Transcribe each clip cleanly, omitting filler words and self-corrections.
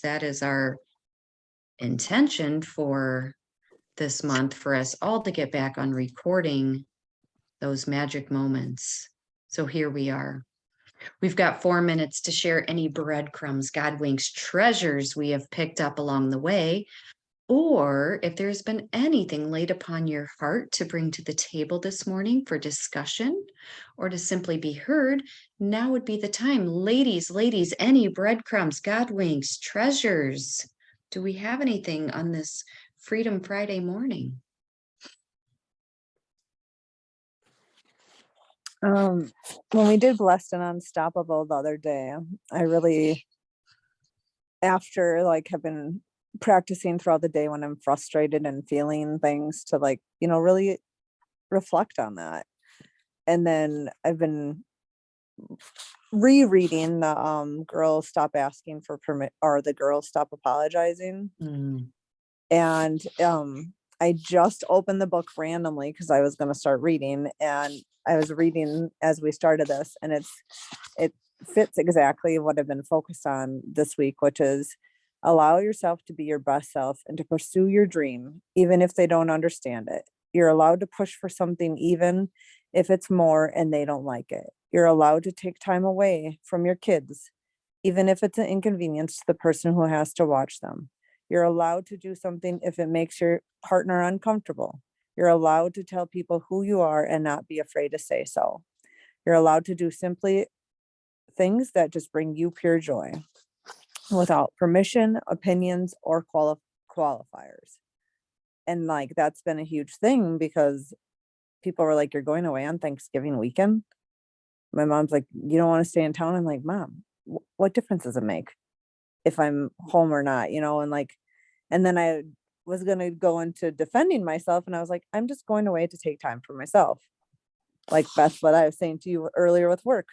that is our intention for this month, for us all to get back on recording those magic moments. So here we are. We've got 4 minutes to share any breadcrumbs, God winks, treasures we have picked up along the way, or if there's been anything laid upon your heart to bring to the table this morning for discussion or to simply be heard, now would be the time. Ladies, any breadcrumbs, God winks, treasures? Do we have anything on this Freedom Friday morning? When we did Blessed and Unstoppable the other day, I really, after like have been practicing throughout the day when I'm frustrated and feeling things to like, really reflect on that. And then I've been rereading the Girls Stop Asking for Permit, or the Girls Stop Apologizing. And I just opened the book randomly because I was going to start reading, and I was reading as we started this, and it fits exactly what I've been focused on this week, which is allow yourself to be your best self and to pursue your dream, even if they don't understand it. You're allowed to push for something, even if it's more and they don't like it. You're allowed to take time away from your kids, even if it's an inconvenience to the person who has to watch them. You're allowed to do something if it makes your partner uncomfortable. You're allowed to tell people who you are and not be afraid to say so. You're allowed to do simply things that just bring you pure joy without permission, opinions, or qualifiers. And like, that's been a huge thing because people were like, you're going away on Thanksgiving weekend? My mom's like, you don't want to stay in town? I'm like, Mom, what difference does it make if I'm home or not, and like, and then I was going to go into defending myself, and I was like, I'm just going away to take time for myself. Like Beth, what I was saying to you earlier with work,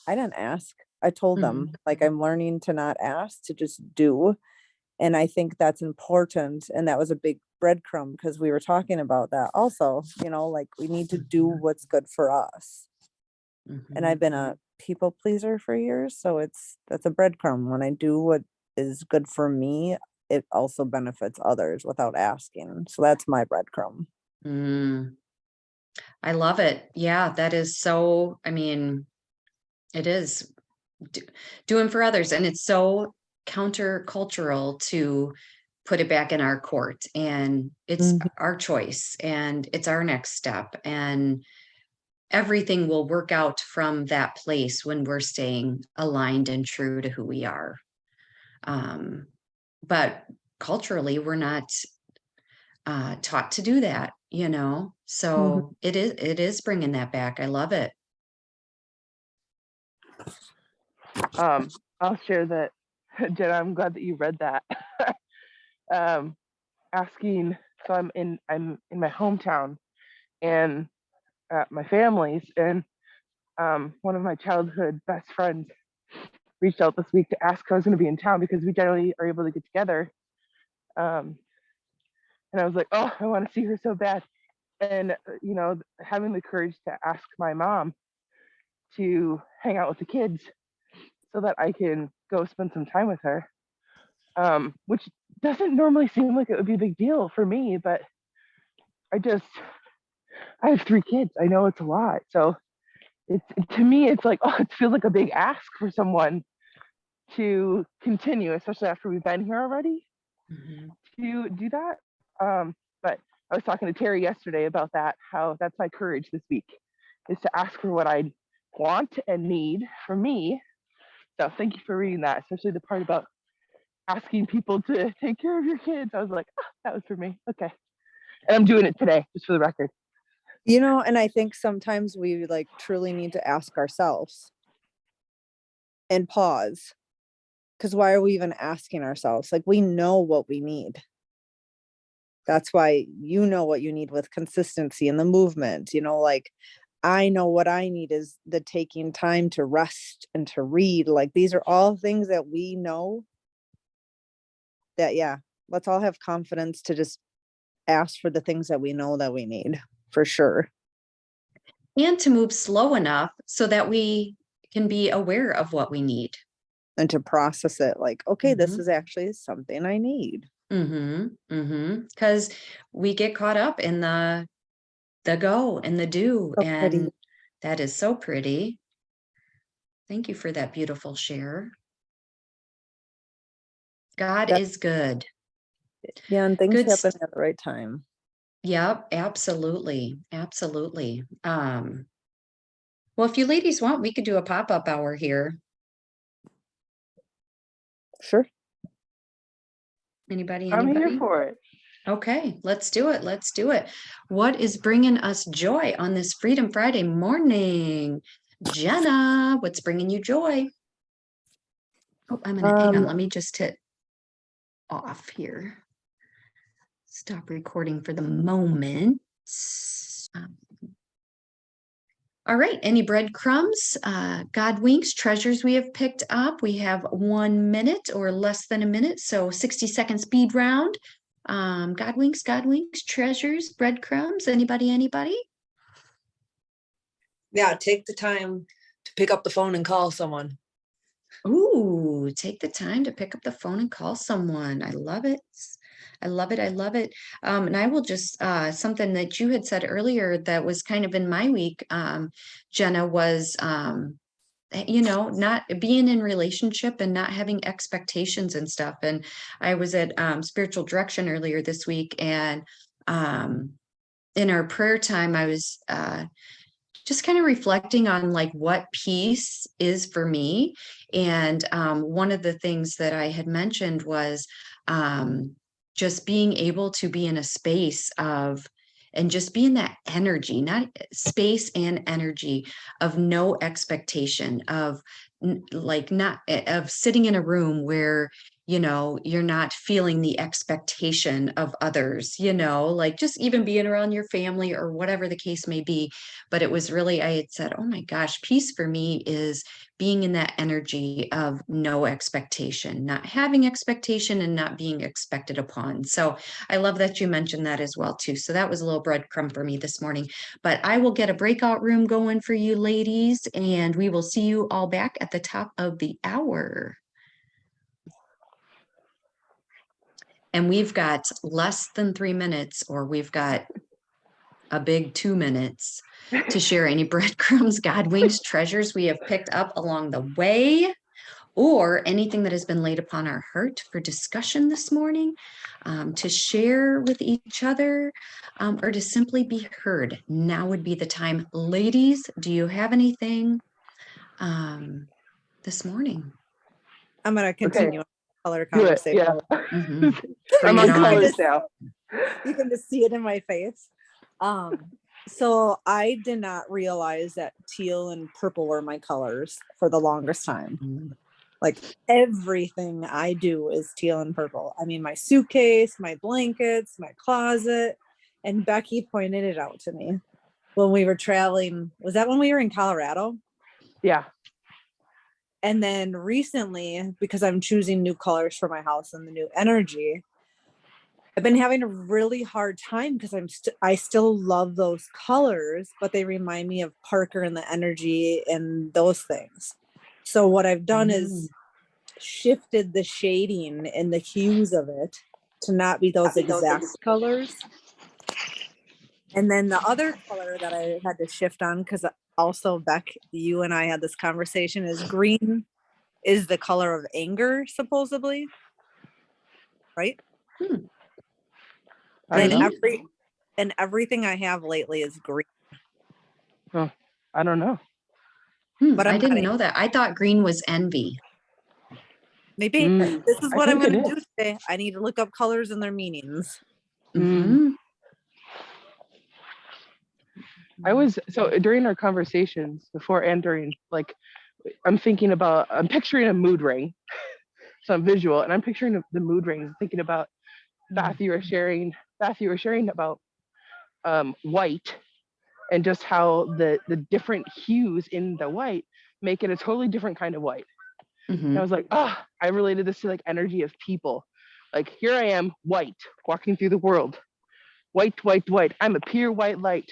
I didn't ask. I told them, like, I'm learning to not ask, to just do. And I think that's important. And that was a big breadcrumb because we were talking about that also, like we need to do what's good for us. And I've been a people pleaser for years. So that's a breadcrumb. When I do what is good for me, it also benefits others without asking. So that's my breadcrumb. I love it. Yeah, that is so, it is doing for others. And it's so countercultural to put it back in our court. And it's our choice and it's our next step. And everything will work out from that place when we're staying aligned and true to who we are. But culturally, we're not taught to do that, so it is bringing that back. I love it. I'll share that, Jenna. I'm glad that you read that. Asking, so I'm in my hometown and my family's, and one of my childhood best friends reached out this week to ask if I was going to be in town because we generally are able to get together. And I was like, oh, I want to see her so bad. And, having the courage to ask my mom to hang out with the kids so that I can go spend some time with her, which doesn't normally seem like it would be a big deal for me, but I have 3 kids. I know it's a lot. So to me, it's like, oh, it feels like a big ask for someone to continue, especially after we've been here already, to do that. But I was talking to Terry yesterday about that, how that's my courage this week, is to ask for what I want and need for me. So thank you for reading that, especially the part about asking people to take care of your kids. I was like, oh, that was for me. Okay. And I'm doing it today, just for the record. And I think sometimes we like truly need to ask ourselves and pause. Because why are we even asking ourselves? Like, we know what we need. That's why you know what you need with consistency and the movement, like I know what I need is the taking time to rest and to read. Like, these are all things that we know that, yeah, let's all have confidence to just ask for the things that we know that we need, for sure. And to move slow enough so that we can be aware of what we need. and to process it like, okay, this Mhm. is actually something I need. Because we get caught up in the go and the do, So pretty. and that is so pretty. Thank you for that beautiful share. God That- is good. Yeah, and things Good. happen at the right time. Yep, absolutely. Absolutely. Well, if you ladies want, we could do a pop-up hour here. Sure. Anybody? I'm here Anybody? for it. Okay, let's do it. Let's do it. What is bringing us joy on this Freedom Friday morning? Jenna, what's bringing you joy? Oh, I'm gonna hang on. Let me just hit off here. Stop recording for the moment. Um, All right, any breadcrumbs, God winks, treasures we have picked up? We have 1 minute or less than a minute, so 60-second speed round. God winks, treasures, breadcrumbs, anybody? Yeah, take the time to pick up the phone and call someone. Ooh, take the time to pick up the phone and call someone. I love it. I love it. I love it. And I will just, something that you had said earlier that was kind of in my week, Jenna, was, not being in relationship and not having expectations and stuff. And I was at spiritual direction earlier this week, and in our prayer time, I was just kind of reflecting on like what peace is for me. And one of the things that I had mentioned was just being able to be in a space of, and just be in that energy, not space and energy of no expectation of not of sitting in a room where you're not feeling the expectation of others, like just even being around your family or whatever the case may be. But it was really, I had said, oh my gosh, peace for me is being in that energy of no expectation, not having expectation and not being expected upon. So I love that you mentioned that as well too. So that was a little breadcrumb for me this morning. But I will get a breakout room going for you ladies, and we will see you all back at the top of the hour. And we've got less than 3 minutes, or we've got a big 2 minutes to share any breadcrumbs, God winks, treasures we have picked up along the way, or anything that has been laid upon our heart for discussion this morning, to share with each other, or to simply be heard. Now would be the time. Ladies, do you have anything this morning? I'm gonna continue color Do it. conversation. Yeah. Mhm. I'm Bring on it on. colors now. You can just see it in my face. So I did not realize that teal and purple were my colors for the longest time. Mhm. Like everything I do is teal and purple. I mean, my suitcase, my blankets, my closet. And Becky pointed it out to me when we were traveling. Was that when we were in Colorado? Yeah. And then recently, because I'm choosing new colors for my house and the new energy, I've been having a really hard time because I still love those colors, but they remind me of Parker and the energy and those things. So what I've done is shifted the shading and the hues of it to not be those exact colors. And then the other color that I had to shift on, because also Beck, you and I had this conversation, is green is the color of anger, supposedly. Right? I don't And know. everything I have lately is green. Oh, I don't know. But I didn't know that. I thought green was envy. Maybe this is I what I'm think going it to do today. I need to look up colors and their meanings. Mhm. I was so during our conversations before and during, like, I'm picturing a mood ring, so I'm visual, and I'm picturing the mood ring, thinking about Beth, you were sharing about white, and just how the different hues in the white make it a totally different kind of white. And I was like, I related this to like energy of people. Like, here I am, white, walking through the world. White. I'm a pure white light.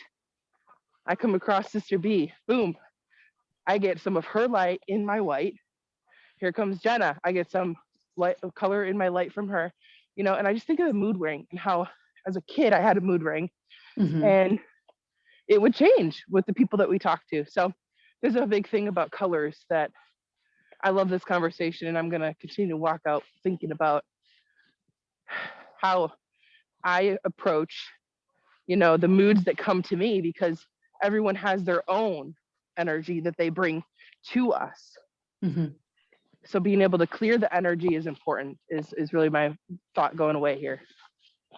I come across Sister B. Boom. I get some of her light in my white. here comes Jenna. I get some light color in my light from her, you know, and I just think of the mood ring and how as a kid I had a mood ring Mhm. and it would change with the people that we talk to. So there's a big thing about colors that I love this conversation, and I'm going to continue to walk out thinking about how I approach, you know, the moods that come to me, because everyone has their own energy that they bring to us. Mhm. So being able to clear the energy is important, is really my thought going away here.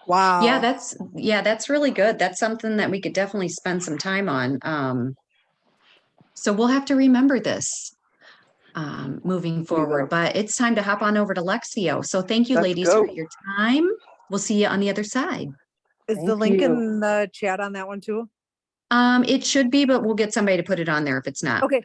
Wow. Yeah, that's really good. That's something that we could definitely spend some time on. So we'll have to remember this moving forward, but it's time to hop on over to Lexio. So thank you, Let's ladies, for go. your time. We'll see you on the other side. Is the Thank link you. in the chat on that one too? It should be, but we'll get somebody to put it on there if it's not. Okay,